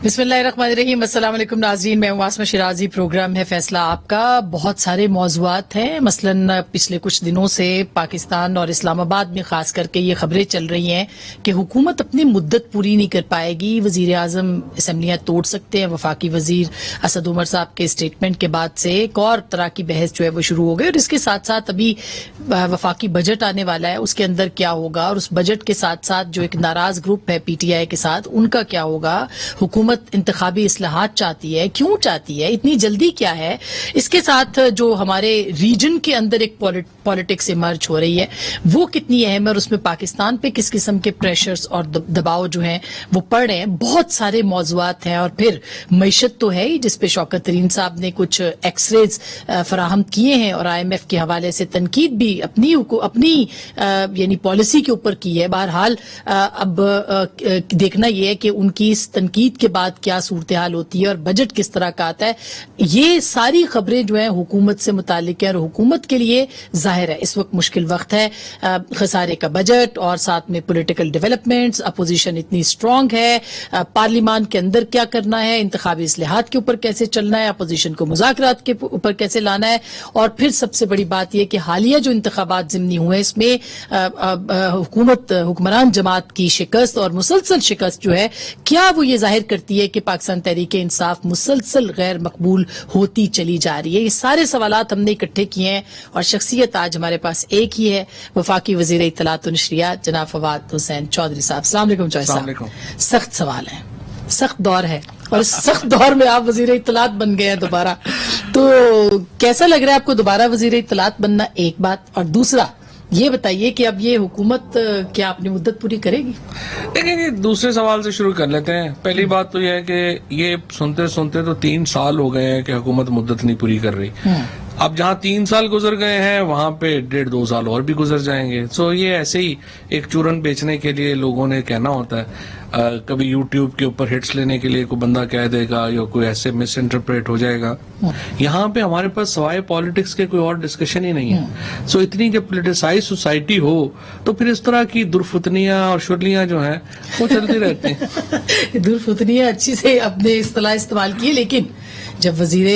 بسم اللہ الرحمن الرحیم. السلام علیکم ناظرین, میں عاصمہ شیرازی. پروگرام ہے فیصلہ آپ کا. بہت سارے موضوعات ہیں. مثلاً پچھلے کچھ دنوں سے پاکستان اور اسلام آباد میں خاص کر کے یہ خبریں چل رہی ہیں کہ حکومت اپنی مدت پوری نہیں کر پائے گی. وزیر اعظم اسمبلیاں توڑ سکتے ہیں. وفاقی وزیر اسد عمر صاحب کے اسٹیٹمنٹ کے بعد سے ایک اور طرح کی بحث جو ہے وہ شروع ہو گئی, اور اس کے ساتھ ساتھ ابھی وفاقی بجٹ آنے والا ہے, اس کے اندر کیا ہوگا, اور اس بجٹ کے ساتھ ساتھ جو ایک ناراض گروپ ہے پی ٹی آئی کے ساتھ, ان کا کیا ہوگا. حکومت انتخابی اصلاحات چاہتی ہے, کیوں چاہتی ہے, اتنی جلدی کیا ہے. اس کے ساتھ جو ہمارے ریجن کے اندر ایک پالیٹکس ایمرج ہو رہی ہے وہ کتنی اہم ہے, اور اس میں پاکستان پہ کس قسم کے پریشرز اور دباؤ جو ہیں وہ پڑ رہے ہیں. بہت سارے موضوعات ہیں. اور پھر معیشت تو ہے ہی, جس پہ شوکت ترین صاحب نے کچھ ایکس ریز فراہم کیے ہیں, اور آئی ایم ایف کے حوالے سے تنقید بھی اپنی یعنی پالیسی کے اوپر کی ہے. بہرحال اب دیکھنا یہ ہے کہ ان کی اس تنقید کے بعد کیا صورتحال ہوتی ہے اور بجٹ کس طرح کا آتا ہے. یہ ساری خبریں جو ہیں حکومت سے متعلق ہیں, اور حکومت کے لیے ظاہر ہے اس وقت مشکل وقت ہے. خسارے کا بجٹ اور ساتھ میں پولیٹیکل ڈیولپمنٹس, اپوزیشن اتنی سٹرونگ ہے, پارلیمان کے اندر کیا کرنا ہے, انتخابی اصلاحات کے اوپر کیسے چلنا ہے, اپوزیشن کو مذاکرات کے اوپر کیسے لانا ہے, اور پھر سب سے بڑی بات یہ کہ حالیہ جو انتخابات ضمنی ہوئے اس میں حکمران جماعت کی شکست اور مسلسل شکست جو ہے, کیا وہ یہ ظاہر کرتی ہے کہ پاکستان تحریک انصاف مسلسل غیر مقبول ہوتی چلی جا رہی ہے. یہ سارے سوالات ہم نے اکٹھے کیے ہیں, اور شخصیت آج ہمارے پاس ایک ہی ہے, وفاقی وزیر اطلاعات و نشریات جناب فواد حسین چودھری صاحب. السلام علیکم چودھری صاحب. سخت سوال ہے, سخت دور ہے, اور اس سخت دور میں آپ وزیر اطلاعات بن گئے ہیں دوبارہ, تو کیسا لگ رہا ہے آپ کو دوبارہ وزیر اطلاعات بننا؟ ایک بات. اور دوسرا یہ بتائیے کہ اب یہ حکومت کیا اپنی مدت پوری کرے گی؟ دیکھیں, دوسرے سوال سے شروع کر لیتے ہیں. پہلی بات تو یہ ہے کہ یہ سنتے سنتے تو 3 سال ہو گئے ہیں کہ حکومت مدت نہیں پوری کر رہی. اب جہاں 3 سال گزر گئے ہیں وہاں پہ 1.5-2 سال اور بھی گزر جائیں گے. سو یہ ایسے ہی ایک چورن بیچنے کے لیے لوگوں نے کہنا ہوتا ہے. کبھی یوٹیوب کے اوپر ہٹس لینے کے لیے کوئی بندہ کہہ دے گا, یا کوئی ایسے مس انٹرپریٹ ہو جائے گا. یہاں پہ ہمارے پاس سوائے پالیٹکس کے کوئی اور ڈسکشن ہی نہیں ہے. سو اتنی جب پولیٹیسائز سوسائٹی ہو تو پھر اس طرح کی درفتنیاں اور شرلیاں جو ہیں وہ چلتی رہتی ہیں. درفتنیاں اچھی سے اپنے اصطلاح استعمال کی, لیکن جب وزیر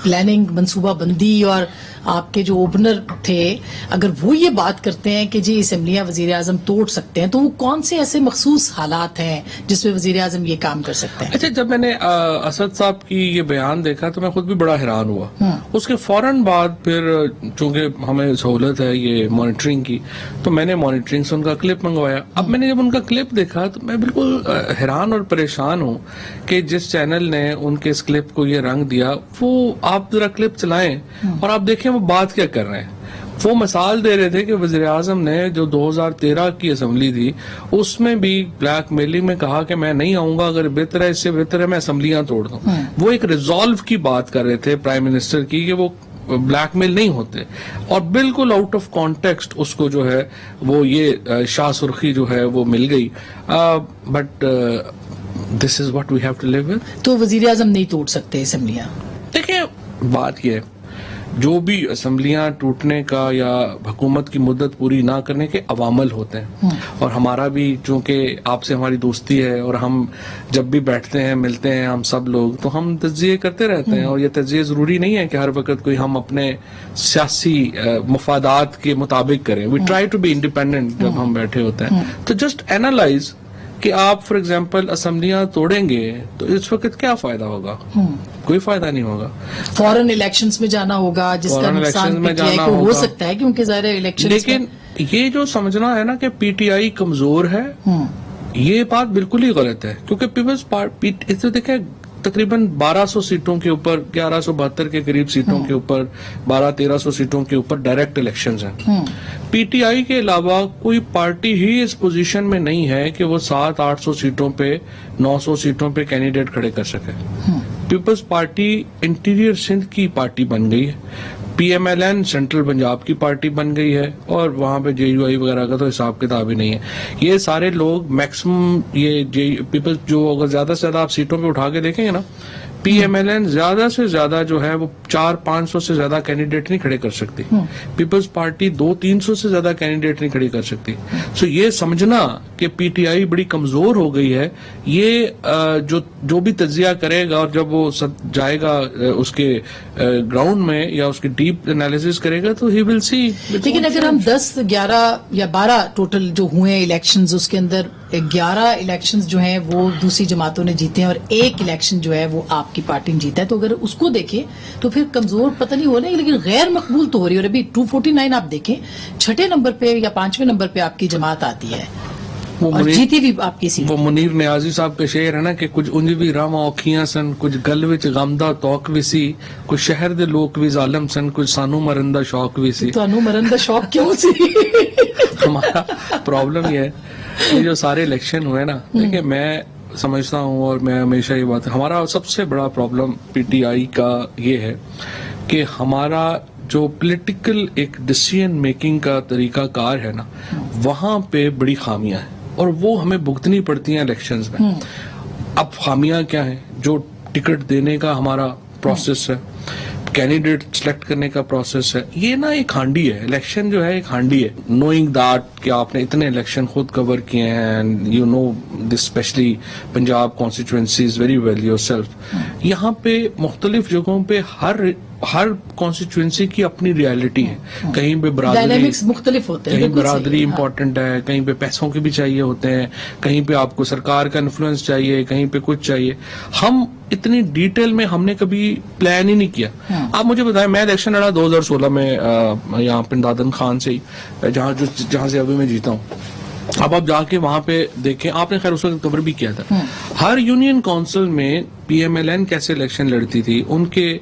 پلاننگ منصوبہ بندی اور آپ کے جو اوپنر تھے, اگر وہ یہ بات کرتے ہیں کہ جی اسمبلیاں وزیر اعظم توڑ سکتے ہیں, تو وہ کون سے ایسے مخصوص حالات ہیں جس میں وزیر اعظم یہ کام کر سکتے ہیں؟ اچھا, جب میں نے اسد صاحب کی یہ بیان دیکھا تو میں خود بھی بڑا حیران ہوا. اس کے فوراً بعد پھر چونکہ ہمیں سہولت ہے یہ مانیٹرنگ کی, تو میں نے مانیٹرنگ سے ان کا کلپ منگوایا. اب میں نے جب ان کا کلپ دیکھا تو میں بالکل حیران اور پریشان ہوں کہ جس چینل نے ان کے اس کلپ کو یہ رنگ دیا, وہ آپ ذرا کلپ چلائیں اور آپ دیکھیں وہ بات کیا کر رہے ہیں. وہ مثال دے رہے تھے کہ وزیر اعظم نے جو 2013 کی اسمبلی تھی اس میں بھی بلیک میلنگ میں کہا کہ میں نہیں آؤں گا, اگر بہتر ہے اس سے بہتر ہے میں اسمبلیاں توڑ دوں. وہ ایک ریزالو کی بات کر رہے تھے پرائم منسٹر کی کہ وہ بلیک میل نہیں ہوتے, اور بالکل آؤٹ آف کانٹیکسٹ اس کو جو ہے وہ یہ شاہ سرخی جو ہے وہ مل گئی. But this is what we have to live with. تو وزیر اعظم نہیں توڑ سکتے اسمبلیاں؟ دیکھیں, بات یہ ہے جو بھی اسمبلیاں ٹوٹنے کا یا حکومت کی مدت پوری نہ کرنے کے عوامل ہوتے ہیں, اور ہمارا بھی چونکہ آپ سے ہماری دوستی ہے اور ہم جب بھی بیٹھتے ہیں ملتے ہیں ہم سب لوگ, تو ہم تجزیے کرتے رہتے ہیں. اور یہ تجزیے ضروری نہیں ہے کہ ہر وقت کوئی ہم اپنے سیاسی مفادات کے مطابق کریں. We try to be independent جب ہم بیٹھے ہوتے ہیں. تو جسٹ اینالائز کہ آپ فار ایگزامپل اسمبلیاں توڑیں گے تو اس وقت کیا فائدہ ہوگا؟ کوئی فائدہ نہیں ہوگا. فورن الیکشنز میں جانا ہوگا جس کا نقصان پی ٹی آئی کو ہو سکتا ہے, کیونکہ ظاہر ہے الیکشن. لیکن یہ جو سمجھنا ہے نا کہ پی ٹی آئی کمزور ہے, یہ بات بالکل ہی غلط ہے. کیونکہ پیپلز پارٹی دیکھیں تقریباً 1200 سیٹوں کے اوپر, 1172 کے قریب سیٹوں کے اوپر, 1200-1300 سیٹوں کے اوپر ڈائریکٹ الیکشنز ہیں. پی ٹی آئی کے علاوہ کوئی پارٹی ہی اس پوزیشن میں نہیں ہے کہ وہ 700-800 سیٹوں پہ 900 سیٹوں پہ کینڈیڈیٹ کھڑے کر سکے. پیپلز پارٹی انٹیریئر سندھ کی پارٹی بن گئی ہے, P M L N central Punjab کی پارٹی بن گئی ہے, اور وہاں پہ جے یو آئی وغیرہ کا تو حساب کتاب ہی نہیں ہے. یہ سارے لوگ میکسیمم یہ پیپل جو اگر زیادہ سے زیادہ آپ سیٹوں پہ اٹھا کے دیکھیں گے نا, پی ایم ایل این زیادہ سے زیادہ جو ہے وہ 400-500 سے زیادہ کینڈیڈیٹ نہیں کھڑے کر سکتی. پیپلز پارٹی 200-300 سے زیادہ کینڈیڈیٹ نہیں کھڑے کر سکتی. سو یہ سمجھنا کہ پی ٹی آئی بڑی کمزور ہو گئی ہے, یہ جو بھی تجزیہ کرے گا اور جب وہ جائے گا اس کے گراؤنڈ میں یا اس کے ڈیپ انالیسس کرے گا تو ہی ول سی. لیکن اگر ہم 10, 11 یا 12 ٹوٹل جو ہوئے ہیں الیکشنز, اس کے اندر 11 الیکشنز جو ہیں وہ دوسری جماعتوں نے جیتے ہیں اور ایک الیکشن جو ہے وہ آپ کی پارٹی نے جیتا ہے, تو اگر اس کو دیکھیں تو پھر کمزور پتہ نہیں ہو رہا ہے, لیکن غیر مقبول تو ہو رہی ہے. اور ابھی 249 آپ دیکھیں, 6 نمبر پہ یا 5ویں نمبر پہ آپ کی جماعت آتی ہے اور جیتی بھی آپ کی سیٹ. وہ منیر نیازی صاحب کا شعر ہے نا کہ کچھ انج بھی راواں اوکھیاں سن, کچھ گل وچ غم دا توق وی سی, کچھ شہر دے لوک بھی ظالم سن, کچھ سانو مرن دا شوق وی سی. تانوں مرن دا شوق کیوں سی؟ ہمارا پرابلم یہ ہے, یہ جو سارے الیکشن ہوئے نا, دیکھیں میں سمجھتا ہوں اور میں ہمیشہ یہ بات, ہمارا سب سے بڑا پرابلم پی ٹی آئی کا یہ ہے کہ ہمارا جو پولیٹیکل ایک ڈیسیژن میکنگ کا طریقہ کار ہے نا, وہاں پہ بڑی خامیاں ہیں اور وہ ہمیں بھگتنی پڑتی ہیں الیکشنز میں. اب خامیاں کیا ہیں؟ جو ٹکٹ دینے کا ہمارا پروسیس ہے, کینڈیڈیٹ سلیکٹ کرنے کا پروسیس ہے, یہ نا ایک ہانڈی ہے. الیکشن جو ہے ایک ہانڈی ہے. نوئنگ دیٹ کہ آپ نے اتنے الیکشن خود کور کیے ہیں, and you know this especially Punjab constituencies very well yourself. یہاں پہ مختلف جگہوں پہ ہر کانسٹیچوئنسی کی اپنی ریالٹی ہے. کہیں پہ برادری مختلف ہوتے ہیں, کہیں برادری امپورٹنٹ ہے, کہیں پہ پیسوں کے بھی چاہیے ہوتے ہیں, کہیں پہ آپ کو سرکار کا انفلوئنس چاہیے, کہیں پہ کچھ چاہیے. ہم اتنی ڈیٹیل میں ہم نے کبھی پلان ہی نہیں کیا. آپ مجھے بتائیں, میں الیکشن لڑا 2016 میں یہاں پنڈادن خان سے ہی, جہاں سے ابھی میں جیتا ہوں. اب آپ جا کے وہاں پہ دیکھیں, آپ نے خیر اس وقت کور بھی کیا تھا, ہر یونین کونسل میں پی ایم ایل این کیسے الیکشن لڑتی تھی. ان کے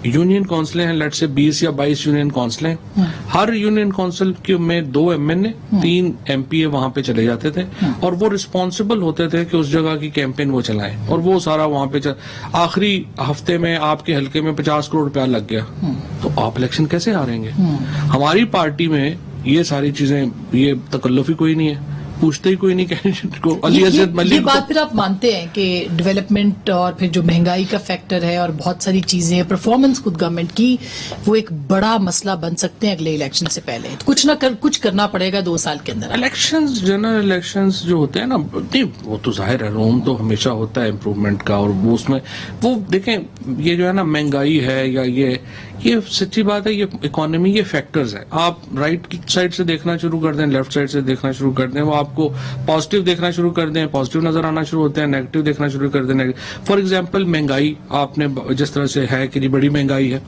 یونین کونسلیں ہیں, لیٹ سے 20 یا 22 یونین کونسلیں, ہر یونین کونسل میں 2 ایم این اے 3 ایم پی اے وہاں پہ چلے جاتے تھے اور وہ ریسپانسبل ہوتے تھے کہ اس جگہ کی کیمپین وہ چلائیں, اور وہ سارا وہاں پہ آخری ہفتے میں آپ کے حلقے میں 50 کروڑ روپیہ لگ گیا, تو آپ الیکشن کیسے ہاریں گے؟ ہماری پارٹی میں یہ ساری چیزیں, یہ تکلف ہی کوئی نہیں ہے, پوچھتے ہی کوئی نہیں کینڈیڈیٹ کو. علی اسد ملک, یہ بات پھر آپ مانتے ہیں کہ ڈیولپمنٹ اور پھر جو مہنگائی کا فیکٹر ہے اور بہت ساری چیزیں, پرفارمنس خود گورنمنٹ کی, وہ ایک بڑا مسئلہ بن سکتے ہیں اگلے الیکشن سے پہلے؟ کچھ کرنا پڑے گا 2 سال کے اندر. الیکشنز, جنرل الیکشنز جو ہوتے ہیں نا, وہ تو ظاہر ہے روم تو ہمیشہ ہوتا ہے امپروومنٹ کا, اور وہ اس میں وہ دیکھیں یہ جو ہے نا مہنگائی ہے یا یہ سچی بات ہے, یہ اکانومی, یہ فیکٹرز ہیں. آپ رائٹ کی سائڈ سے دیکھنا شروع کر دیں, لیفٹ سائڈ سے دیکھنا شروع کر دیں, وہ آپ کو پازیٹیو دیکھنا شروع کر دیں, پازیٹیو نظر آنا شروع ہوتے ہیں, نیگیٹو دیکھنا شروع کر دیں. فار ایگزامپل مہنگائی آپ نے جس طرح سے ہے کہ جی بڑی مہنگائی ہے,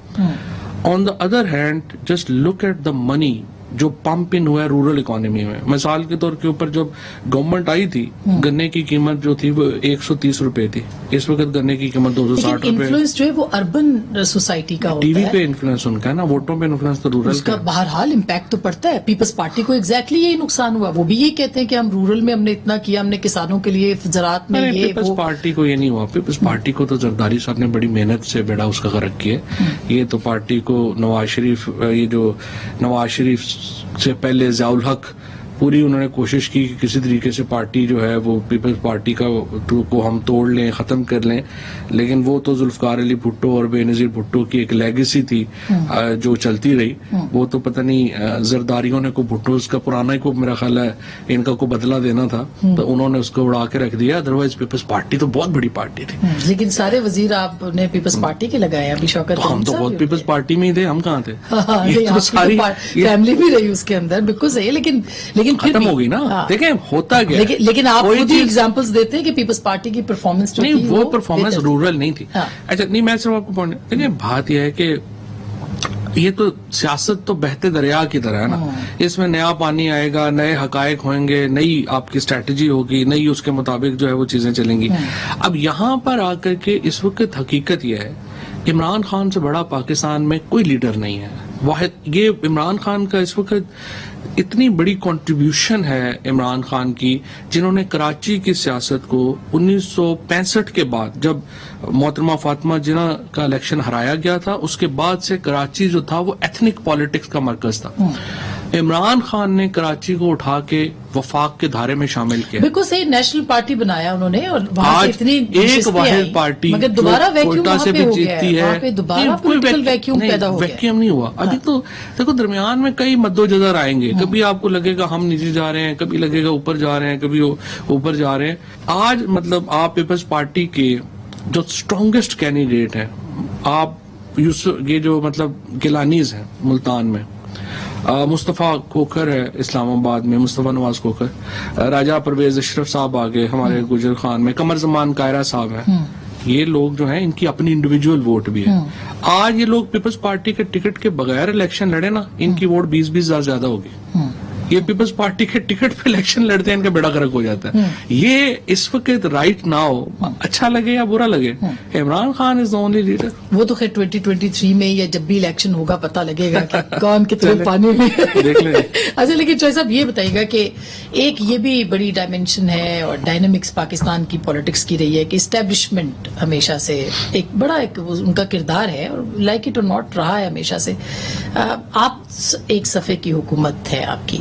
on the other hand just look at the money جو پمپ ان ہوا ہے رورل اکانومی میں. مثال کے طور کے اوپر جب گورنمنٹ آئی تھی, گنے کی قیمت جو تھی وہ 130 روپے تھی, اس وقت گنے کی قیمت 260 روپے. انفلوئنس جو ہے وہ اربن سوسائٹی کا ہوتا ہے, ٹی وی پہ انفلوئنس ان کا ہے نا, ووٹوں پہ انفلوئنس تو رورل اس کا بہرحال امپیکٹ تو پڑتا ہے. پیپلز پارٹی کو ایگزیکٹلی یہی نقصان ہوا, وہ بھی یہی کہتے ہیں کہ ہم رورل میں ہم نے اتنا کیا, ہم نے کسانوں کے لیے زراعت میں. پیپلز پارٹی کو یہ نہیں ہوا, پیپلز پارٹی کو تو زرداری صاحب نے بڑی محنت سے بیڑا اس کا غرق کیا. یہ تو پارٹی کو نواز شریف, یہ جو نواز شریف سے پہلے ضیاء الحق, پوری انہوں نے کوشش کی کہ کسی طریقے سے پارٹی جو ہے وہ پیپلز پارٹی کو ہم توڑ لیں, ختم کر لیں, لیکن وہ تو ذوالفقار علی بھٹو اور بے نظیر بھٹو کی ایک لیگیسی تھی جو چلتی رہی. وہ تو پتہ نہیں زرداریوں نے کو بھٹوز کا پرانا ہی کو میرا خیال ہے ان کا کو بدلہ دینا تھا, تو انہوں نے اس کو اڑا کے رکھ دیا. ادروائز پیپلز پارٹی تو بہت بڑی پارٹی تھی. لیکن سارے وزیر آپ نے پیپلز پارٹی کے لگائے, ابھی شوکت, ہم تو بہت پیپلز پارٹی میں ہی تھے, ہم کہاں تھے؟ ساری فیملی بھی رہی اس کے اندر, بالکل صحیح. لیکن ختم ہو گئی نا. دیکھیں ہوتا گیا, لیکن آپ خود ہی ایگزامپلز دیتے ہیں کہ پیپلز پارٹی کی پرفارمنس نہیں, وہ پرفارمنس رورل نہیں تھی. اچھا نہیں, میں صرف آپ کو پوائنٹ, دیکھیں بات یہ ہے کہ یہ تو سیاست تو بہتے دریا کی طرح ہے نا, اس میں نیا پانی آئے گا, نئے حقائق ہوئیں گے, نئی آپ کی اسٹریٹجی ہوگی, نئی اس کے مطابق جو ہے وہ چیزیں چلیں گی. اب یہاں پر آ کر کے اس وقت حقیقت یہ ہے, عمران خان سے بڑا پاکستان میں کوئی لیڈر نہیں ہے. واحد یہ عمران خان کا اس وقت اتنی بڑی کنٹریبیوشن ہے عمران خان کی, جنہوں نے کراچی کی سیاست کو 1965 کے بعد جب محترمہ فاطمہ جناح کا الیکشن ہرایا گیا تھا, اس کے بعد سے کراچی جو تھا وہ ایتھنک پالیٹکس کا مرکز تھا. عمران خان نے کراچی کو اٹھا کے وفاق کے دھارے میں شامل کیا. بالکل صحیح, نیشنل پارٹی بنایا انہوں نے, اور وہاں سے آج اتنی ایک واحد پارٹی مگر دوبارہ ویکیوم کوئٹہ وہاں سے پہ بھی ہو گیا جیتتی ہے, ہے. وہاں پہ دوبارہ پولیٹیکل ویکیوم پیدا ہو گیا. ویکیوم نہیں ہوا ابھی تو. دیکھو درمیان میں کئی مد و جزر آئیں گے, کبھی آپ کو لگے گا ہم نیچے جا رہے ہیں, کبھی لگے گا اوپر جا رہے ہیں, کبھی اوپر جا رہے ہیں. آج مطلب آپ پیپلز پارٹی کے جو اسٹرانگیسٹ کینڈیڈیٹ ہیں, آپ یہ جو مطلب گیلانیز ہیں ملتان میں, مصطفیٰ کھوکھر ہے اسلام آباد میں, مصطفیٰ نواز کھوکھر, راجہ پرویز اشرف صاحب آگے ہمارے گجر خان میں, قمر زمان کائرہ صاحب ہیں, یہ لوگ جو ہیں ان کی اپنی انڈیویجول ووٹ بھی ہے. آج یہ لوگ پیپلز پارٹی کے ٹکٹ کے بغیر الیکشن لڑے نا, ان کی ووٹ 20 زیادہ ہوگی. یہ پیپلز پارٹی کے ٹکٹ پہ الیکشن لڑتے ہیں, ان کا بیڑا گرک ہو جاتا ہے. یہ اس وقت رائٹ ناؤ, اچھا لگے یا برا لگے, عمران خان از دی اونلی لیڈر. وہ تو خیر 2023 میں یا جب بھی الیکشن ہوگا پتہ لگے گا کہ کون کتنے پانی میں دیکھ لیں. اچھا, لیکن چوہے صاحب یہ بتائیے گا کہ ایک یہ بھی بڑی ڈائمینشن ہے اور ڈائنامکس پاکستان کی پولیٹکس کی رہی ہے کہ اسٹیبلشمنٹ ہمیشہ سے ایک بڑا ایک ان کا کردار ہے, اور لائک اٹ اور ناٹ رہا ہے ہمیشہ سے. آپ ایک صفحے کی حکومت ہے آپ کی,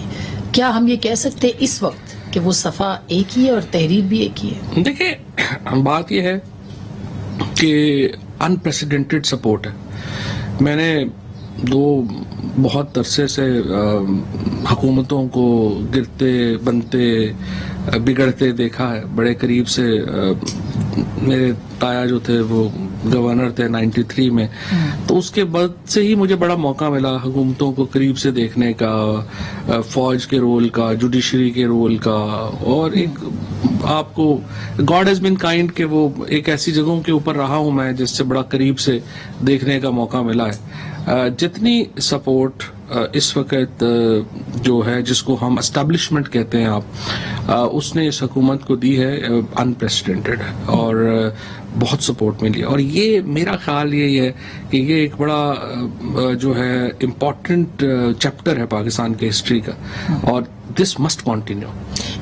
کیا ہم یہ کہہ سکتے ہیں اس وقت کہ وہ صفحہ ایک ہی ہے اور تحریر بھی ایک ہی ہے؟ دیکھیں بات یہ ہے کہ انپریسیڈنٹڈ سپورٹ ہے. میں نے بہت عرصے سے حکومتوں کو گرتے بنتے بگڑتے دیکھا ہے بڑے قریب سے. میرے تایا جو تھے وہ گورنر تھے 93 میں, تو اس کے بعد سے ہی مجھے بڑا موقع ملا حکومتوں کو قریب سے دیکھنے کا, فوج کے رول کا, جوڈیشری کے رول کا, اور ایک آپ کو گاڈ ہیز بین کائنڈ کہ وہ ایک ایسی جگہوں کے اوپر رہا ہوں میں جس سے بڑا قریب سے دیکھنے کا موقع ملا ہے. جتنی سپورٹ اس وقت جو ہے جس کو ہم اسٹیبلشمنٹ کہتے ہیں آپ, اس نے اس حکومت کو دی ہے انپریسیڈنٹڈ, اور بہت سپورٹ ملی. اور یہ میرا خیال یہی ہے کہ یہ ایک بڑا جو ہے امپورٹنٹ چیپٹر ہے پاکستان کے ہسٹری کا, اور دس مسٹ کنٹینیو.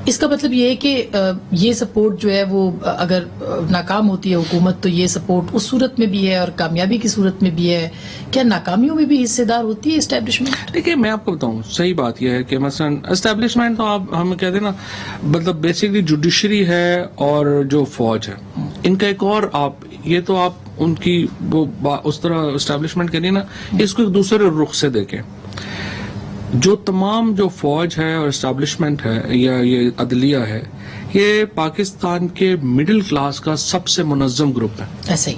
اس کا مطلب یہ ہے کہ یہ سپورٹ جو ہے وہ اگر ناکام ہوتی ہے حکومت تو یہ سپورٹ اس صورت میں بھی ہے اور کامیابی کی صورت میں بھی ہے, کیا ناکامیوں میں بھی حصے دار ہوتی ہے اسٹیبلشمنٹ؟ دیکھیے میں آپ کو بتاؤں, صحیح بات یہ ہے کہ مثلا اسٹیبلشمنٹ تو آپ ہم کہتے ہیں نا, مطلب بیسکلی جوڈیشری ہے اور جو فوج ہے, ان کا ایک اور آپ یہ تو آپ ان کی وہ اس طرح اسٹیبلشمنٹ کریے نا, اس کو ایک دوسرے رخ سے دیکھیں. جو تمام جو فوج ہے اور اسٹیبلشمنٹ ہے یا یہ عدلیہ ہے, یہ پاکستان کے مڈل کلاس کا سب سے منظم گروپ ہے. ایسا ہی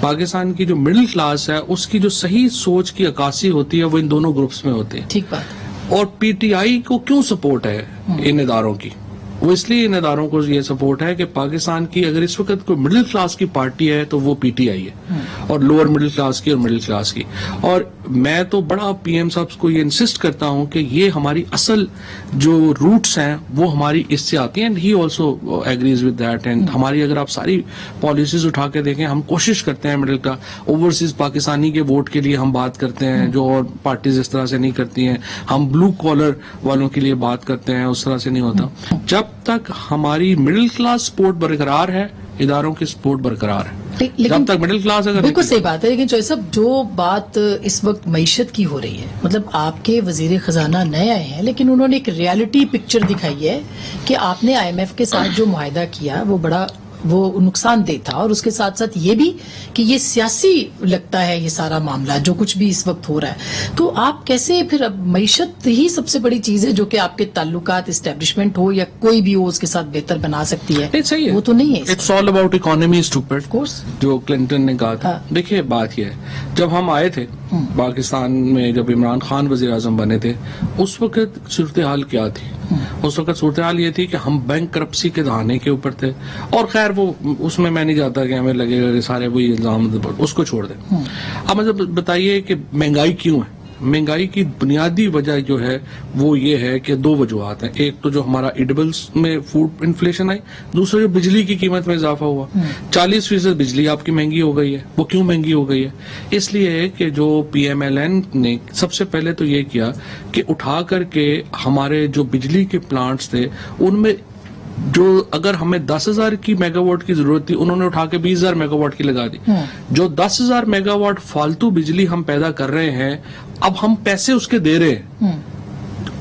پاکستان کی جو مڈل کلاس ہے اس کی جو صحیح سوچ کی عکاسی ہوتی ہے وہ ان دونوں گروپس میں ہوتی ہے. ٹھیک بات. اور پی ٹی آئی کو کیوں سپورٹ ہے ان اداروں کی؟ وہ اس لیے ان اداروں کو یہ سپورٹ ہے کہ پاکستان کی اگر اس وقت کوئی مڈل کلاس کی پارٹی ہے تو وہ پی ٹی آئی ہے, اور لوور مڈل کلاس کی اور مڈل کلاس کی. اور میں تو بڑا پی ایم صاحب کو یہ انسسٹ کرتا ہوں کہ یہ ہماری اصل جو روٹس ہیں وہ ہماری اس سے آتی ہیں, and he also agrees with that. And ہماری اگر آپ ساری پالیسیز اٹھا کے دیکھیں, ہم کوشش کرتے ہیں مڈل کا اوورسیز پاکستانی کے ووٹ کے لیے ہم بات کرتے ہیں جو اور پارٹیز اس طرح سے نہیں کرتی ہیں. ہم بلو کالر والوں کے لیے بات کرتے ہیں, اس طرح سے نہیں ہوتا. جب تک ہماری مڈل کلاس سپورٹ برقرار ہے, اداروں کی سپورٹ برقرار ہے. جب تک مڈل کلاس اگر بالکل صحیح بات ہے. لیکن چوہے صاحب جو بات اس وقت معیشت کی ہو رہی ہے, مطلب آپ کے وزیر خزانہ نئے آئے ہیں لیکن انہوں نے ایک ریالٹی پکچر دکھائی ہے کہ آپ نے آئی ایم ایف کے ساتھ جو معاہدہ کیا وہ بڑا نقصان دہ تھا, اور اس کے ساتھ ساتھ یہ بھی کہ یہ سیاسی لگتا ہے یہ سارا معاملہ جو کچھ بھی اس وقت ہو رہا ہے. تو آپ کیسے پھر, اب معیشت ہی سب سے بڑی چیز ہے جو کہ آپ کے تعلقات اسٹیبلشمنٹ ہو یا کوئی بھی ہو اس کے ساتھ بہتر بنا سکتی ہے, وہ تو نہیں ہے. It's all about economy stupid, course جو کلنٹن نے کہا تھا. دیکھیے بات یہ ہے, جب ہم آئے تھے پاکستان میں, جب عمران خان وزیر اعظم بنے تھے, اس وقت صورتحال کیا تھی؟ اس وقت صورتحال یہ تھی کہ ہم بینک کرپسی کے دہانے کے اوپر تھے, اور خیر وہ اس میں نہیں جاتا کہ ہمیں لگے گا کہ سارے وہی الزام, اس کو چھوڑ دیں. اب مجھے بتائیے کہ مہنگائی کیوں ہے؟ مہنگائی کی بنیادی وجہ جو ہے وہ یہ ہے کہ دو وجوہات ہیں. ایک تو جو ہمارا ایڈیبلز میں فوڈ انفلیشن آئی, دوسرا جو بجلی کی قیمت میں اضافہ ہوا. 40% بجلی آپ کی مہنگی ہو گئی ہے. وہ کیوں مہنگی ہو گئی ہے؟ اس لیے کہ جو پی ایم ایل این نے سب سے پہلے تو یہ کیا کہ اٹھا کر کے ہمارے جو بجلی کے پلانٹس تھے ان میں جو اگر ہمیں 10,000 کی میگا واٹ کی ضرورت تھی, انہوں نے اٹھا کے 20,000 میگا واٹ کی لگا دی. جو 10,000 میگا واٹ فالتو بجلی ہم پیدا کر رہے ہیں, اب ہم پیسے اس کے دے رہے ہیں.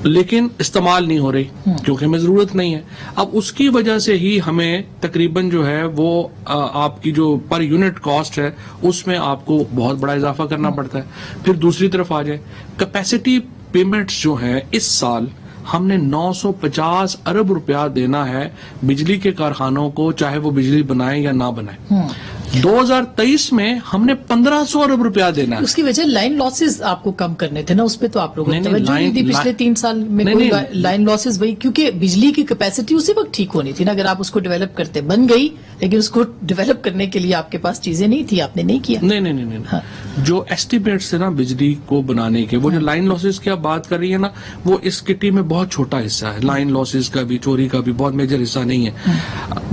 لیکن استعمال نہیں ہو رہی کیونکہ ہمیں ضرورت نہیں ہے. اب اس کی وجہ سے ہی ہمیں تقریباً جو ہے وہ آپ کی جو پر یونٹ کاسٹ ہے اس میں آپ کو بہت بڑا اضافہ کرنا پڑتا ہے. پھر دوسری طرف آ جائے کیپیسٹی پیمنٹس جو ہیں اس سال ہم نے 950 ارب روپیہ دینا ہے بجلی کے کارخانوں کو, چاہے وہ بجلی بنائیں یا نہ بنائیں. 2023 میں ہم نے 1500 ارب روپیہ دینا ہے. اس کی وجہ لائن لاسز آپ کو کم کرنے تھے نا, اس پہ تو آپ لوگوں نے توجہ نہیں دی پچھلے 3 سال میں. کوئی لائن لاسز وہی, کیونکہ بجلی کی کیپیسٹی اسی وقت ٹھیک ہونی تھی نا, اگر آپ اس کو ڈیولپ کرتے. بن گئی لیکن اس کو ڈیولپ کرنے کے لیے آپ کے پاس چیزیں نہیں تھی, آپ نے نہیں کیا. نہیں جو ایسٹیمیٹس ہیں نا بجلی کو بنانے کے, وہ جو لائن لاسز کی آپ بات کر رہی ہیں نا, وہ اس کٹی میں بہت چھوٹا حصہ ہے. لائن لاسز کا بھی, چوری کا بھی بہت میجر حصہ نہیں ہے.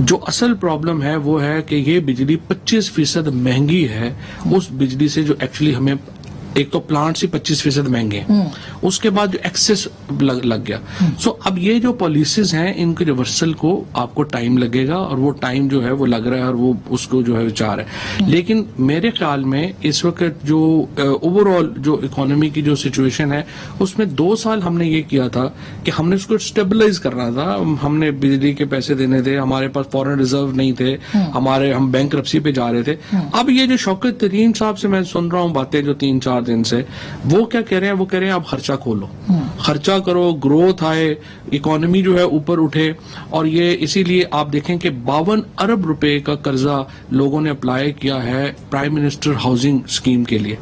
جو اصل پرابلم ہے وہ ہے کہ یہ بجلی 25% مہنگی ہے اس بجلی سے جو ایکچولی ہمیں, ایک تو پلانٹ سے 25% مہنگے ہیں, اس کے بعد جو ایکسس لگ گیا. سو اب یہ جو پالیسیز ہیں ان کے ریورسل کو آپ کو ٹائم لگے گا, اور وہ ٹائم جو ہے وہ لگ رہا ہے, اور وہ اس کو جو ہے وچار ہے. لیکن میرے خیال میں اس وقت جو اوور آل جو اکانومی کی جو سچویشن ہے اس میں 2 سال ہم نے یہ کیا تھا کہ ہم نے اس کو اسٹیبلائز کرنا تھا. ہم نے بجلی کے پیسے دینے تھے, ہمارے پاس فورن ریزرو نہیں تھے, ہم بینک کرپسی پہ جا رہے تھے. اب یہ جو شوکت ترین صاحب سے میں سن رہا ہوں باتیں جو 3-4 دن سے, وہ کیا کہہ رہے ہیں, وہ کہہ رہے ہیں آپ خرچہ کھولو, خرچہ کرو, گروتھ آئے, اکانومی جو ہے اوپر اٹھے. اور یہ اسی لیے آپ دیکھیں کہ 52 ارب روپے کا قرضہ لوگوں نے اپلائی کیا ہے پرائم منسٹر ہاؤسنگ اسکیم کے لیے.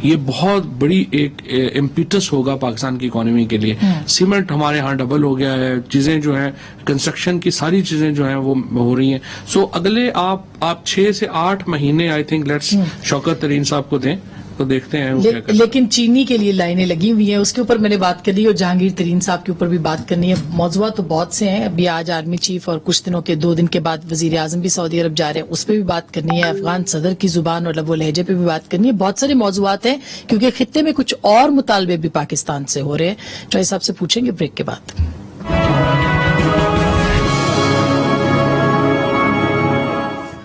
یہ بہت بڑی ایک امپیٹس ہوگا پاکستان کی اکانومی کے لیے. سیمنٹ ہمارے ہاں ڈبل ہو گیا ہے, چیزیں جو ہیں کنسٹرکشن کی ساری چیزیں جو ہیں وہ ہو رہی ہیں. سو اگلے آپ 6 سے 8 مہینے آئی تھنک لیٹس شوکت ترین صاحب کو دیں تو دیکھتے ہیں. لیکن چینی کے لیے لائنیں لگی ہوئی ہیں, اس کے اوپر میں نے بات کر لی, اور جہانگیر ترین صاحب کے اوپر بھی بات کرنی ہے. موضوعات تو بہت سے ہیں. ابھی آج آرمی چیف اور کچھ دنوں کے 2 دن کے بعد وزیر اعظم بھی سعودی عرب جا رہے ہیں, اس پہ بھی بات کرنی ہے. افغان صدر کی زبان اور لب و لہجے پہ بھی بات کرنی ہے. بہت سارے موضوعات ہیں کیونکہ خطے میں کچھ اور مطالبے بھی پاکستان سے ہو رہے ہیں. چوہے صاحب سے پوچھیں گے بریک کے بعد.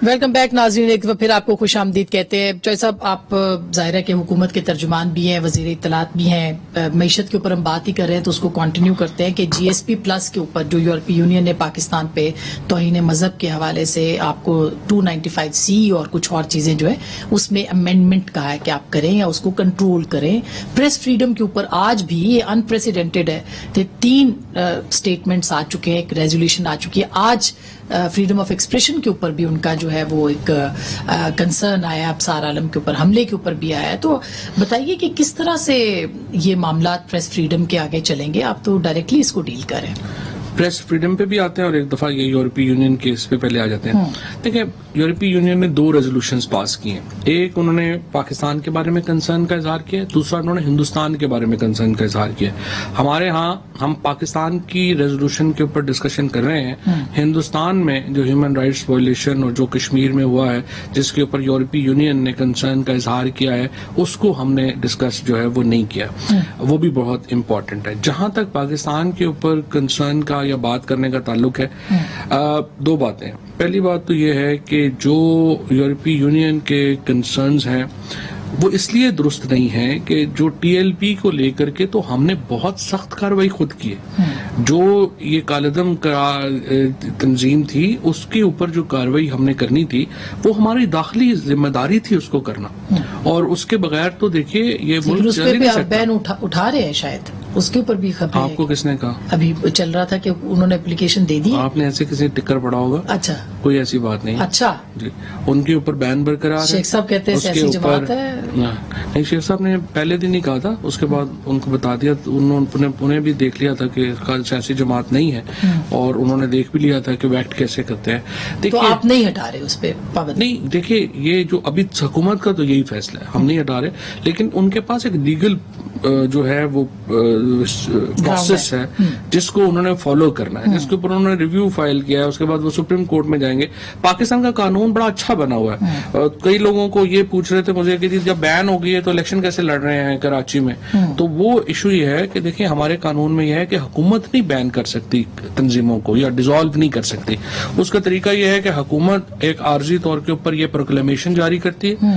ویلکم بیک ناظرین, ایک دفعہ پھر آپ کو خوش آمدید کہتے ہیں. چوہے صاحب, آپ ظاہر ہے کہ حکومت کے ترجمان بھی ہیں, وزیر اطلاعات بھی ہیں. معیشت کے اوپر ہم بات ہی کر رہے ہیں تو اس کو کنٹینیو کرتے ہیں کہ GSP+ کے اوپر جو یورپی یونین نے پاکستان پہ توہین مذہب کے حوالے سے آپ کو 295C اور کچھ اور چیزیں جو ہے اس میں امینڈمنٹ کہا ہے کہ آپ کریں یا اس کو کنٹرول کریں. پریس فریڈم کے اوپر آج بھی یہ انپریسیڈنٹڈ ہے کہ 3 سٹیٹمنٹس آ چکے ہیں, ایک ریزولوشن آ چکی ہے. آج فریڈم آف ایکسپریشن کے اوپر بھی ان کا جو ہے وہ ایک کنسرن آیا, ابصار عالم کے اوپر حملے کے اوپر بھی آیا. تو بتائیے کہ کس طرح سے یہ معاملات پریس فریڈم کے آگے چلیں گے. آپ تو ڈائریکٹلی اس کو ڈیل کر رہے ہیں. پریس فریڈم پہ بھی آتے ہیں اور ایک دفعہ یہ یورپی یونین کے اس پہ پہلے آ جاتے ہیں. دیکھیں, یورپی یونین نے 2 ریزولوشنز پاس کی ہیں. ایک انہوں نے پاکستان کے بارے میں کنسرن کا اظہار کیا, دوسرا انہوں نے ہندوستان کے بارے میں کنسرن کا اظہار کیا. ہمارے ہاں ہم پاکستان کی ریزولوشن کے اوپر ڈسکشن کر رہے ہیں. ہندوستان میں جو ہیومن رائٹس وائلیشن اور جو کشمیر میں ہوا ہے جس کے اوپر یورپی یونین نے کنسرن کا اظہار کیا ہے, اس کو ہم نے ڈسکس جو ہے وہ نہیں کیا. وہ بھی بہت امپورٹنٹ ہے. جہاں تک پاکستان کے اوپر کنسرن کا یا بات کرنے کا تعلق ہے, 2 باتیں. پہلی بات تو یہ ہے کہ جو یورپی یونین کے کنسرنز ہیں وہ اس لیے درست نہیں ہے کہ جو TLP کو لے کر کے تو ہم نے بہت سخت کارروائی خود کی ہے. جو یہ کالعدم تنظیم تھی اس کے اوپر جو کارروائی ہم نے کرنی تھی وہ ہماری داخلی ذمہ داری تھی اس کو کرنا, اور اس کے بغیر تو دیکھیے یہ ملک چل نہیں سکتا. بین اٹھا رہے ہیں شاید, اس کے اوپر بھی خبر. آپ کو کس نے کہا؟ ابھی چل رہا تھا کہ انہوں نے اپلیکیشن دے دی. آپ نے ایسے کسی ٹکر پڑا ہوگا؟ اچھا, کوئی ایسی بات نہیں. اچھا جی, ان کے اوپر بین برقرار ہے. شیخ صاحب کہتے ہیں سیاسی جماعت ہے. نہیں, شیخ صاحب نے پہلے دن ہی کہا تھا, اس کے بعد ان کو بتا دیا, انہیں بھی دیکھ لیا تھا کہ سیاسی جماعت نہیں ہے, اور انہوں نے دیکھ بھی لیا تھا کہ وہ ایکٹ کیسے کرتے ہیں. تو آپ نہیں ہٹا رہے اس پہ پابندی؟ نہیں, دیکھیے یہ جو ابھی حکومت کا تو یہی فیصلہ ہے, ہم نہیں ہٹا رہے, لیکن ان کے پاس ایک لیگل جو ہے وہ پروسیس ہے جس کو انہوں نے فالو کرنا ہے, جس کے اوپر انہوں نے ریویو فائل کیا ہے. اس کے بعد وہ سپریم کورٹ میں جائیں گے. پاکستان کا قانون بڑا اچھا بنا ہوا ہے. کئی لوگوں کو یہ پوچھ رہے تھے مجھے کہ جب بین ہو گئی ہے تو الیکشن کیسے لڑ رہے ہیں کراچی میں, تو وہ ایشو یہ ہے کہ دیکھیں ہمارے قانون میں یہ ہے کہ حکومت نہیں بین کر سکتی تنظیموں کو یا ڈیزالو نہیں کر سکتی. اس کا طریقہ یہ ہے کہ حکومت ایک عارضی طور کے اوپر یہ پروکلیمیشن جاری کرتی ہے,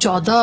14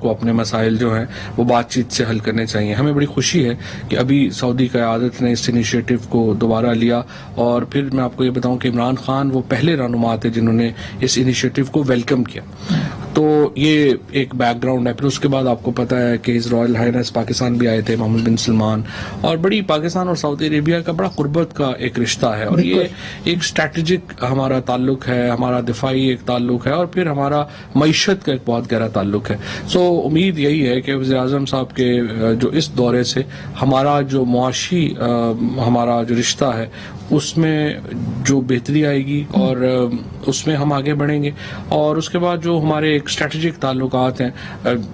کو اپنے مسائل جو ہیں وہ بات چیت سے حل کرنے چاہیے. ہمیں بڑی خوشی ہے کہ ابھی سعودی قیادت نے اس انیشیٹو کو دوبارہ لیا, اور پھر میں آپ کو یہ بتاؤں کہ عمران خان وہ پہلے رہنما تھے جنہوں نے اس انیشیٹو کو ویلکم کیا. تو یہ ایک بیک گراؤنڈ ہے. پھر اس کے بعد آپ کو پتا ہے کہ ہز رائل ہائنس پاکستان بھی آئے تھے, محمد بن سلمان, اور بڑی پاکستان اور سعودی عربیہ کا بڑا قربت کا ایک رشتہ ہے, اور یہ ایک اسٹریٹجک ہمارا تعلق ہے, ہمارا دفاعی ایک تعلق ہے, اور پھر ہمارا معیشت کا ایک بہت گہرا تعلق ہے. سو امید یہی ہے کہ وزیر اعظم صاحب کے جو اس دورے سے ہمارا جو معاشی ہمارا جو رشتہ ہے اس میں جو بہتری آئے گی, اور اس میں ہم آگے بڑھیں گے. اور اس کے بعد جو ہمارے ایک اسٹریٹجک تعلقات ہیں,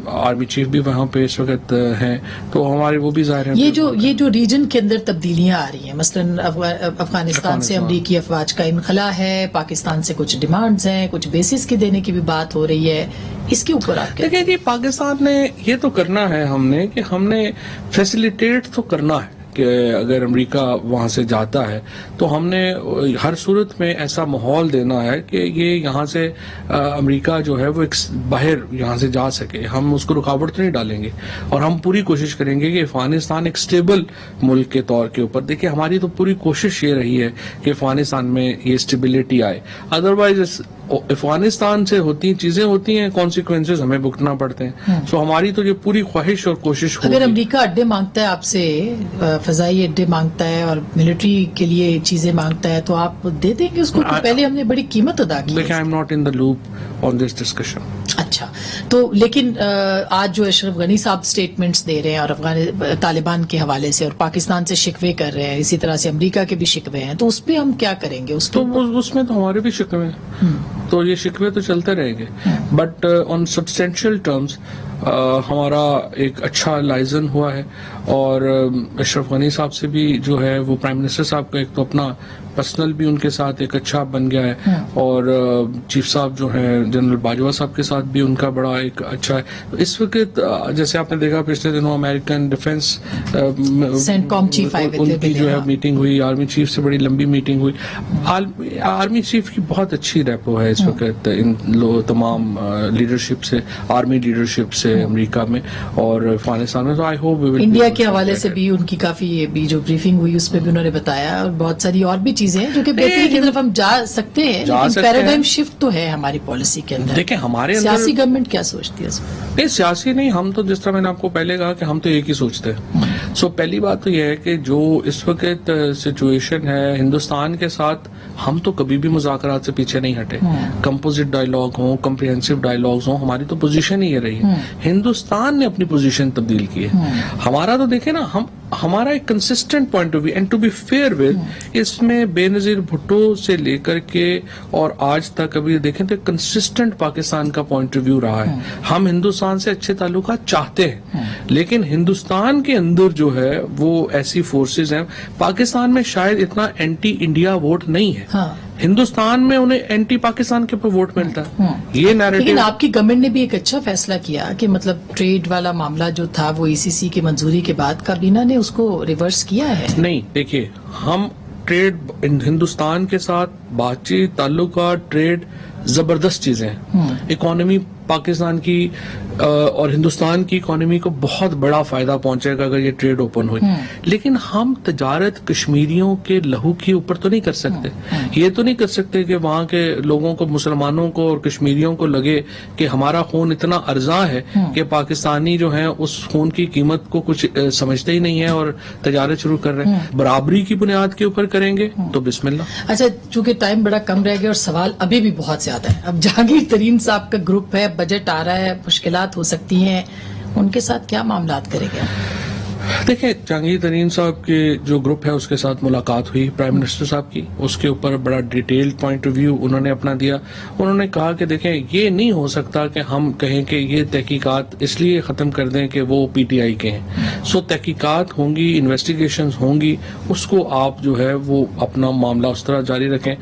آرمی چیف بھی وہاں پہ اس وقت ہیں, تو ہمارے وہ بھی ظاہر ہیں. یہ جو ریجن کے اندر تبدیلیاں آ رہی ہیں, مثلاً افغانستان سے امریکی افواج کا انخلا ہے, پاکستان سے کچھ ڈیمانڈز ہیں, کچھ بیسز کی دینے کی بھی بات ہو رہی ہے, اس کے اوپر آپ کیا؟ دیکھیں جی, پاکستان نے یہ تو کرنا ہے, ہم نے فیسیلیٹیٹ تو کرنا ہے کہ اگر امریکہ وہاں سے جاتا ہے تو ہم نے ہر صورت میں ایسا ماحول دینا ہے کہ یہ یہاں سے امریکہ جو ہے وہ ایک باہر یہاں سے جا سکے. ہم اس کو رکاوٹ تو نہیں ڈالیں گے, اور ہم پوری کوشش کریں گے کہ افغانستان ایک سٹیبل ملک کے طور کے اوپر, دیکھیں ہماری تو پوری کوشش یہ رہی ہے کہ افغانستان میں یہ سٹیبلٹی آئے. ادروائز افغانستان سے چیزیں ہوتی ہیں, کانسیکوینسز ہمیں بھگتنا پڑتے ہیں. سو ہماری تو یہ پوری خواہش اور کوشش ہوگی. اگر امریکہ اڈے مانگتا ہے آپ سے, فضائی اڈے مانگتا ہے اور ملٹری کے لیے چیزیں مانگتا ہے, تو آپ دے دیں گے اس کو؟ پہلے ہم نے بڑی قیمت ادا کی. دیکھیں, I am not in the loop on this discussion. اچھا, تو لیکن آج جو اشرف غنی صاحب سٹیٹمنٹس دے رہے ہیں اور طالبان کے حوالے سے, اور پاکستان سے شکوے کر رہے ہیں, اسی طرح سے امریکہ کے بھی شکوے ہیں, تو اس پہ ہم کیا کریں گے؟ اس میں تو ہمارے بھی شکوے ہیں, تو یہ شکوے تو چلتے رہیں گے, بٹ آن سبسٹینشیل ٹرمز ہمارا ایک اچھا لائزن ہوا ہے. اور اشرف غنی صاحب سے بھی جو ہے وہ پرائم منسٹر صاحب کا ایک تو اپنا پرسنل بھی ان کے ساتھ ایک اچھا بن گیا ہے, اور چیف صاحب جو ہیں جنرل باجوہ صاحب کے ساتھ بھی ان کا بڑا ایک اچھا ہے. اس وقت جیسے آپ نے دیکھا پچھلے دنوں امریکن ڈیفینس سینٹکام چیف ان کی جو ہے میٹنگ ہوئی, آرمی چیف سے بڑی لمبی میٹنگ ہوئی. آرمی چیف کی بہت اچھی ریپو ہے اس وقت ان تمام لیڈرشپ سے, آرمی لیڈرشپ سے امریکہ میں اور افغانستان میں. تو آئی ہوپ انڈیا کے حوالے سے بھی ان کی کافی بھی جو بریفنگ ہوئی اس میں بھی انہوں نے بتایا, اور بہت ساری اور بھی چیزیں ہیں جو کہ بہتری کی طرف ہم جا سکتے ہیں, لیکن پیراڈائم شفٹ تو ہے ہماری پالیسی کے اندر. دیکھیں ہمارے سیاسی گورنمنٹ کیا سوچتی ہے اس میں؟ نہیں, سیاسی نہیں, ہم تو جس طرح میں نے آپ کو پہلے کہا کہ ہم تو ایک ہی سوچتے ہیں. سو پہلی بات تو یہ ہے کہ جو اس وقت سچویشن ہے ہندوستان کے ساتھ, ہم تو کبھی بھی مذاکرات سے پیچھے نہیں ہٹے. کمپوزٹ ڈائلاگ ہوں, کمپریہنسو ڈائلاگز ہوں, ہماری تو پوزیشن ہی یہ رہی ہے. ہندوستان نے اپنی پوزیشن تبدیل کی ہے. ہمارا تو دیکھیں نا, ہمارا ایک consistent point of view, and to be fair with, اس میں بے نظیر بھٹو سے لے کر کے اور آج تک ابھی دیکھیں تو کنسسٹنٹ پاکستان کا پوائنٹ آف ویو رہا ہے. ہم ہندوستان سے اچھے تعلقات چاہتے ہیں, لیکن ہندوستان کے اندر جو ہے وہ ایسی فورسز ہیں, پاکستان میں شاید اتنا اینٹی انڈیا ووٹ نہیں ہے, ہندوستان میں انہیں اینٹی پاکستان کے اوپر ووٹ ملتا ہے. یہ نیریٹو. لیکن آپ کی گورنمنٹ نے بھی ایک اچھا فیصلہ کیا کہ مطلب ٹریڈ والا معاملہ جو تھا وہ ای سی سی کی منظوری کے بعد کابینہ نے اس کو ریورس کیا ہے. نہیں, دیکھیے ہم ٹریڈ ہندوستان کے ساتھ بات چیت, تعلقات, ٹریڈ زبردست چیزیں ہیں. اکانومی پاکستان کی اور ہندوستان کی اکانومی کو بہت بڑا فائدہ پہنچے گا اگر یہ ٹریڈ اوپن ہوئی. لیکن ہم تجارت کشمیریوں کے لہو کے اوپر تو نہیں کر سکتے. یہ تو نہیں کر سکتے کہ وہاں کے لوگوں کو, مسلمانوں کو اور کشمیریوں کو لگے کہ ہمارا خون اتنا ارزاں ہے کہ پاکستانی جو ہیں اس خون کی قیمت کو کچھ سمجھتے ہی نہیں ہے اور تجارت شروع کر رہے ہیں. برابری کی بنیاد کے اوپر کریں گے تو بسم اللہ. اچھا, چونکہ ٹائم بڑا کم رہ گیا اور سوال ابھی بھی بہت زیادہ ہے. اب جہانگیر ترین صاحب کا گروپ ہے, بجٹ آ رہا ہے, مشکلات ہو سکتی ہیں, ان کے ساتھ کیا معاملات کریں گے؟ دیکھیں, جہانگیر ترین صاحب کے جو گروپ ہے اس کے ساتھ ملاقات ہوئی پرائم منسٹر صاحب کی, اس کے اوپر بڑا ڈیٹیل پوائنٹ آف ویو انہوں نے اپنا دیا. انہوں نے کہا کہ دیکھیں یہ نہیں ہو سکتا کہ ہم کہیں کہ یہ تحقیقات اس لیے ختم کر دیں کہ وہ پی ٹی آئی کے ہیں. سو تحقیقات ہوں گی, انویسٹیگیشنز ہوں گی, اس کو آپ جو ہے وہ اپنا معاملہ اس طرح جاری رکھیں.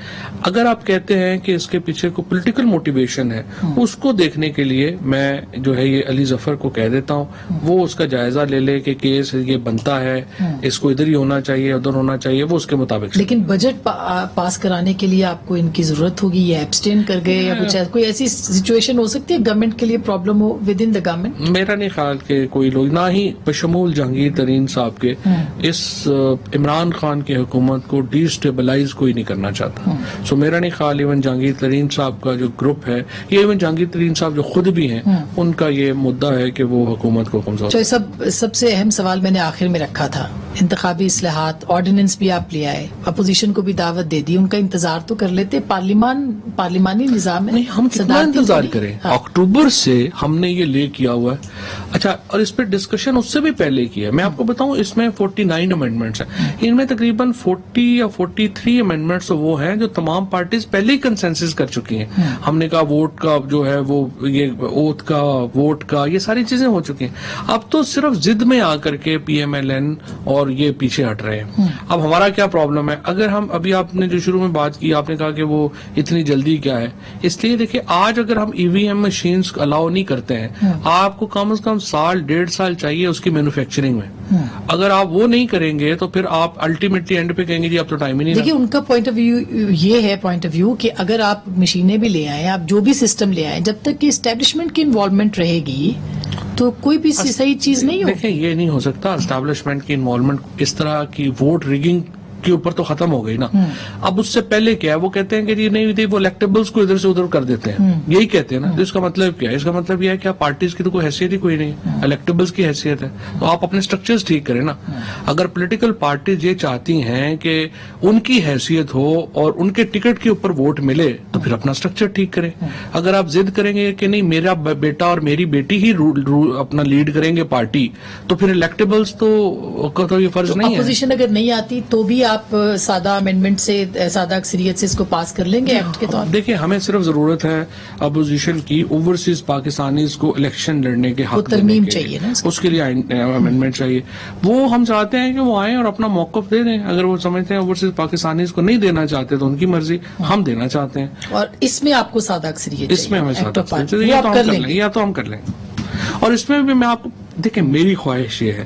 اگر آپ کہتے ہیں کہ اس کے پیچھے کوئی پولیٹیکل موٹیویشن ہے, اس کو دیکھنے کے لیے میں جو ہے یہ علی ظفر کو کہہ دیتا ہوں, وہ اس کا جائزہ لے لے کہ کیس سے یہ بنتا ہے, اس کو ادھر ہی ہونا چاہیے, ادھر ہونا چاہیے, وہ اس کے مطابق. لیکن بجٹ پاس کرانے کے لیے آپ کو ان کی ضرورت ہوگی, یا ایبسٹین کر گئے, یا کچھ کوئی ایسی سچویشن ہو سکتی ہے گورنمنٹ کے لیے problem who with in the government? میرا نہیں خیال کہ کوئی لوگ, نہ ہی بشمول جہانگیر ترین صاحب کے, اس عمران خان کی حکومت کو ڈی اسٹیبلائز کوئی نہیں کرنا چاہتا. سو میرا نہیں خیال ایون جہانگیر ترین صاحب کا جو گروپ ہے, یہ ایون جہانگیر ترین صاحب جو خود بھی ہیں, ان کا یہ مدعا ہے کہ وہ حکومت کو کمزور. سب سے اہم سوال میں نے آخر میں رکھا تھا, انتخابی اصلاحات, آرڈیننس بھی آپ لے آئے, اپوزیشن کو بھی دعوت دے دی, ان کا انتظار تو کر لیتے. پارلیمانی نظام ہے, ہم کتنا انتظار کریں؟ اکتوبر سے ہم نے یہ لے کیا ہوا ہے. اچھا, اور اس پہ ڈسکشن اس سے بھی پہلے کیا ہے. میں آپ کو بتاؤں, اس میں 49 امینڈمنٹس ہیں, ان میں تقریباً 40 یا 43 امینڈمنٹس وہ ہیں جو تمام پارٹیز پہلے ہی کنسنسس کر چکی ہیں. ہم نے کہا ووٹ کا جو ہے وہ یہ اوتھ کا, ووٹ کا, یہ ساری چیزیں ہو چکی ہیں. اب تو صرف ضد میں آ کر کے پی ایم ایل این اور یہ پیچھے ہٹ رہے ہیں. اب ہمارا کیا پرابلم ہے؟ اگر ہم ابھی آپ نے جو شروع میں بات کی, آپ نے کہا کہ وہ اتنی جلدی کیا ہے, اس لیے دیکھیں آج اگر ہم ای وی ایم مشینز الاؤ نہیں کرتے ہیں, آپ کو کم از کم 1.5 سال چاہیے اس کی مینوفیکچرنگ میں. اگر آپ وہ نہیں کریں گے تو پھر آپ الٹیمیٹلی اینڈ پہ کہیں گے جی اب تو ٹائم ہی نہیں. دیکھیے ان کا پوائنٹ آف ویو یہ ہے, پوائنٹ آف ویو کہ اگر آپ مشینیں بھی لے آئیں, آپ جو بھی سسٹم لے آئیں, جب تک کہ اسٹیبلشمنٹ کی انوالومنٹ رہے گی تو کوئی بھی صحیح چیز نہیں ہوگی. دیکھیں یہ نہیں ہو سکتا, اسٹیبلشمنٹ کی انوالومنٹ اس طرح کی ووٹ ریگنگ کے اوپر تو ختم ہو گئی نا. اب اس سے پہلے کیا ہے, وہ کہتے ہیں کہ جی نہیں وہ الیکٹیبلز کو ادھر سے ادھر کر دیتے ہیں, یہی کہتے ہیں نا. تو اس کا مطلب کیا ہے؟ اس کا مطلب یہ ہے کہ پارٹیز کی تو کوئی حیثیت ہی کوئی نہیں, الیکٹیبلز کی حیثیت ہے. تو آپ اپنے سٹرکچرز ٹھیک کریں نا. اگر پولیٹیکل پارٹیز یہ چاہتی ہیں کہ ان کی حیثیت ہو اور ان کے ٹکٹ کے اوپر ووٹ ملے تو پھر اپنا سٹرکچر ٹھیک کریں. اگر آپ ضد کریں گے کہ نہیں میرا بیٹا اور میری بیٹی ہی اپنا لیڈ کریں گے پارٹی, تو پھر الیکٹیبلز تو یہ فرض نہیں ہے. اپوزیشن اگر نہیں آتی تو بھی آپ سادہ امینڈمنٹ سے, سادہ اکثریت سے اس کو پاس کر لیں گے ایکٹ کے طور پر. دیکھیں ہمیں صرف ضرورت ہے اپوزیشن کی اوورسیز پاکستانیز کو الیکشن لڑنے کے حق ترمیم چاہیے نا, اس کے لیے امینڈمنٹ چاہیے. وہ ہم چاہتے ہیں کہ وہ آئیں اور اپنا موقف دے دیں. اگر وہ سمجھتے ہیں اوورسیز پاکستانیز کو نہیں دینا چاہتے تو ان کی مرضی, ہم دینا چاہتے ہیں. اور اس میں آپ کو سادہ اکثریت, اس میں ہمیں سادہ اکثریت یا تو ہم کر لیں گے. اور اس میں بھی میں آپ کو دیکھیں, میری خواہش یہ ہے,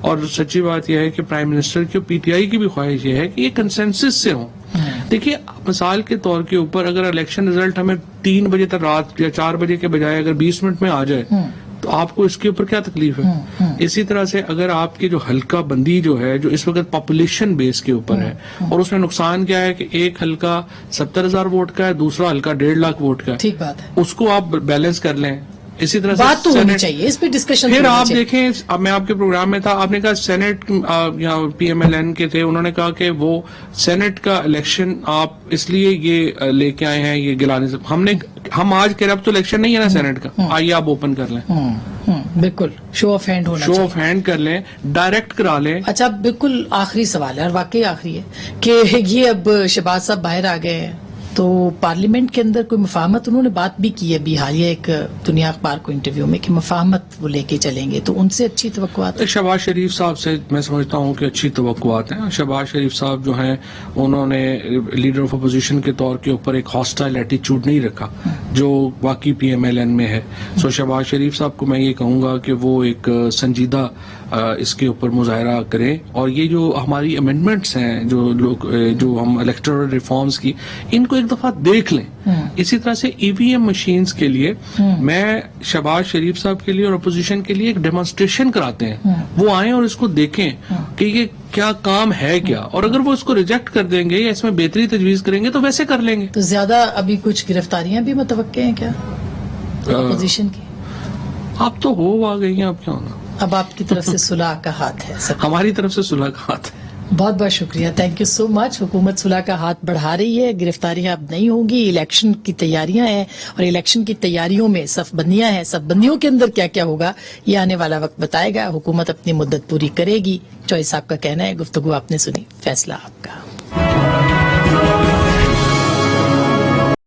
اور سچی بات یہ ہے کہ پرائم منسٹر کی, پی ٹی آئی کی بھی خواہش یہ ہے کہ یہ کنسنسس سے ہوں. دیکھیے مثال کے طور کے اوپر اگر الیکشن ریزلٹ ہمیں 3 بجے تک رات یا 4 بجے کے بجائے اگر 20 منٹ میں آ جائے تو آپ کو اس کے اوپر کیا تکلیف ہے؟ اسی طرح سے اگر آپ کی جو حلقہ بندی جو ہے, جو اس وقت پاپولیشن بیس کے اوپر ہے, اور اس میں نقصان کیا ہے کہ ایک حلقہ 70,000 ووٹ کا ہے, دوسرا حلقہ 1.5 لاکھ ووٹ کا ہے, ٹھیک بات ہے, اس کو آپ بیلنس کر لیں. اسی طرح بات تو ہونی چاہیے, اس پہ ڈسکشن. پھر آپ دیکھیں, اب میں آپ کے پروگرام میں تھا, آپ نے کہا سینٹ یا پی ایم ایل این کے تھے, انہوں نے کہا کہ وہ سینٹ کا الیکشن آپ اس لیے یہ لے کے آئے ہیں یہ گلانے سے. ہم آج کہہ رہے اب تو الیکشن نہیں ہے نا سینٹ کا, آئیے آپ اوپن کر لیں. بالکل شو آف ہینڈ ہونا, شو آف ہینڈ کر لیں, ڈائریکٹ کرا لیں. اچھا بالکل آخری سوال ہے, اور واقعی آخری ہے, کہ یہ اب شہباز صاحب باہر آ گئے ہیں تو پارلیمنٹ کے اندر کوئی مفاہمت, انہوں نے بات بھی کی ہے ابھی حالیہ ایک دنیا اخبار کو انٹرویو میں, کہ مفاہمت وہ لے کے چلیں گے, تو ان سے اچھی توقعات. شہباز شریف صاحب سے میں سمجھتا ہوں کہ اچھی توقعات ہیں. شہباز شریف صاحب جو ہیں انہوں نے لیڈر آف اپوزیشن کے طور کے اوپر ایک ہاسٹائل ایٹیچیوڈ نہیں رکھا جو واقعی پی ایم ایل این میں ہے. سو شہباز شریف صاحب کو میں یہ کہوں گا کہ وہ ایک سنجیدہ اس کے اوپر مظاہرہ کریں, اور یہ جو ہماری امینڈمنٹس ہیں جو ہم الیکٹورل ریفارمز کی, ان کو ایک دفعہ دیکھ لیں. اسی طرح سے ای وی ایم مشینز کے لیے میں شہباز شریف صاحب کے لیے اور اپوزیشن کے لیے ایک ڈیمانسٹریشن کراتے ہیں, وہ آئیں اور اس کو دیکھیں کہ یہ کیا کام ہے کیا, اور اگر وہ اس کو ریجیکٹ کر دیں گے یا اس میں بہتری تجویز کریں گے تو ویسے کر لیں گے. تو زیادہ ابھی کچھ گرفتاریاں بھی متوقع ہیں کیا اپوزیشن کی؟ اب تو آ گئی ہیں, اب کیا ہونا. اب آپ کی طرف سے صلح کا ہاتھ ہے, ہماری طرف سے صلح کا ہاتھ ہے. بہت بہت شکریہ, تھینک یو سو مچ. حکومت صلح کا ہاتھ بڑھا رہی ہے, گرفتاریاں اب نہیں ہوں گی, الیکشن کی تیاریاں ہیں, اور الیکشن کی تیاریوں میں صف بندیاں ہیں, صف بندیوں کے اندر کیا کیا ہوگا یہ آنے والا وقت بتائے گا. حکومت اپنی مدت پوری کرے گی. چوائس آپ کا کہنا ہے, گفتگو آپ نے سنی, فیصلہ آپ کا.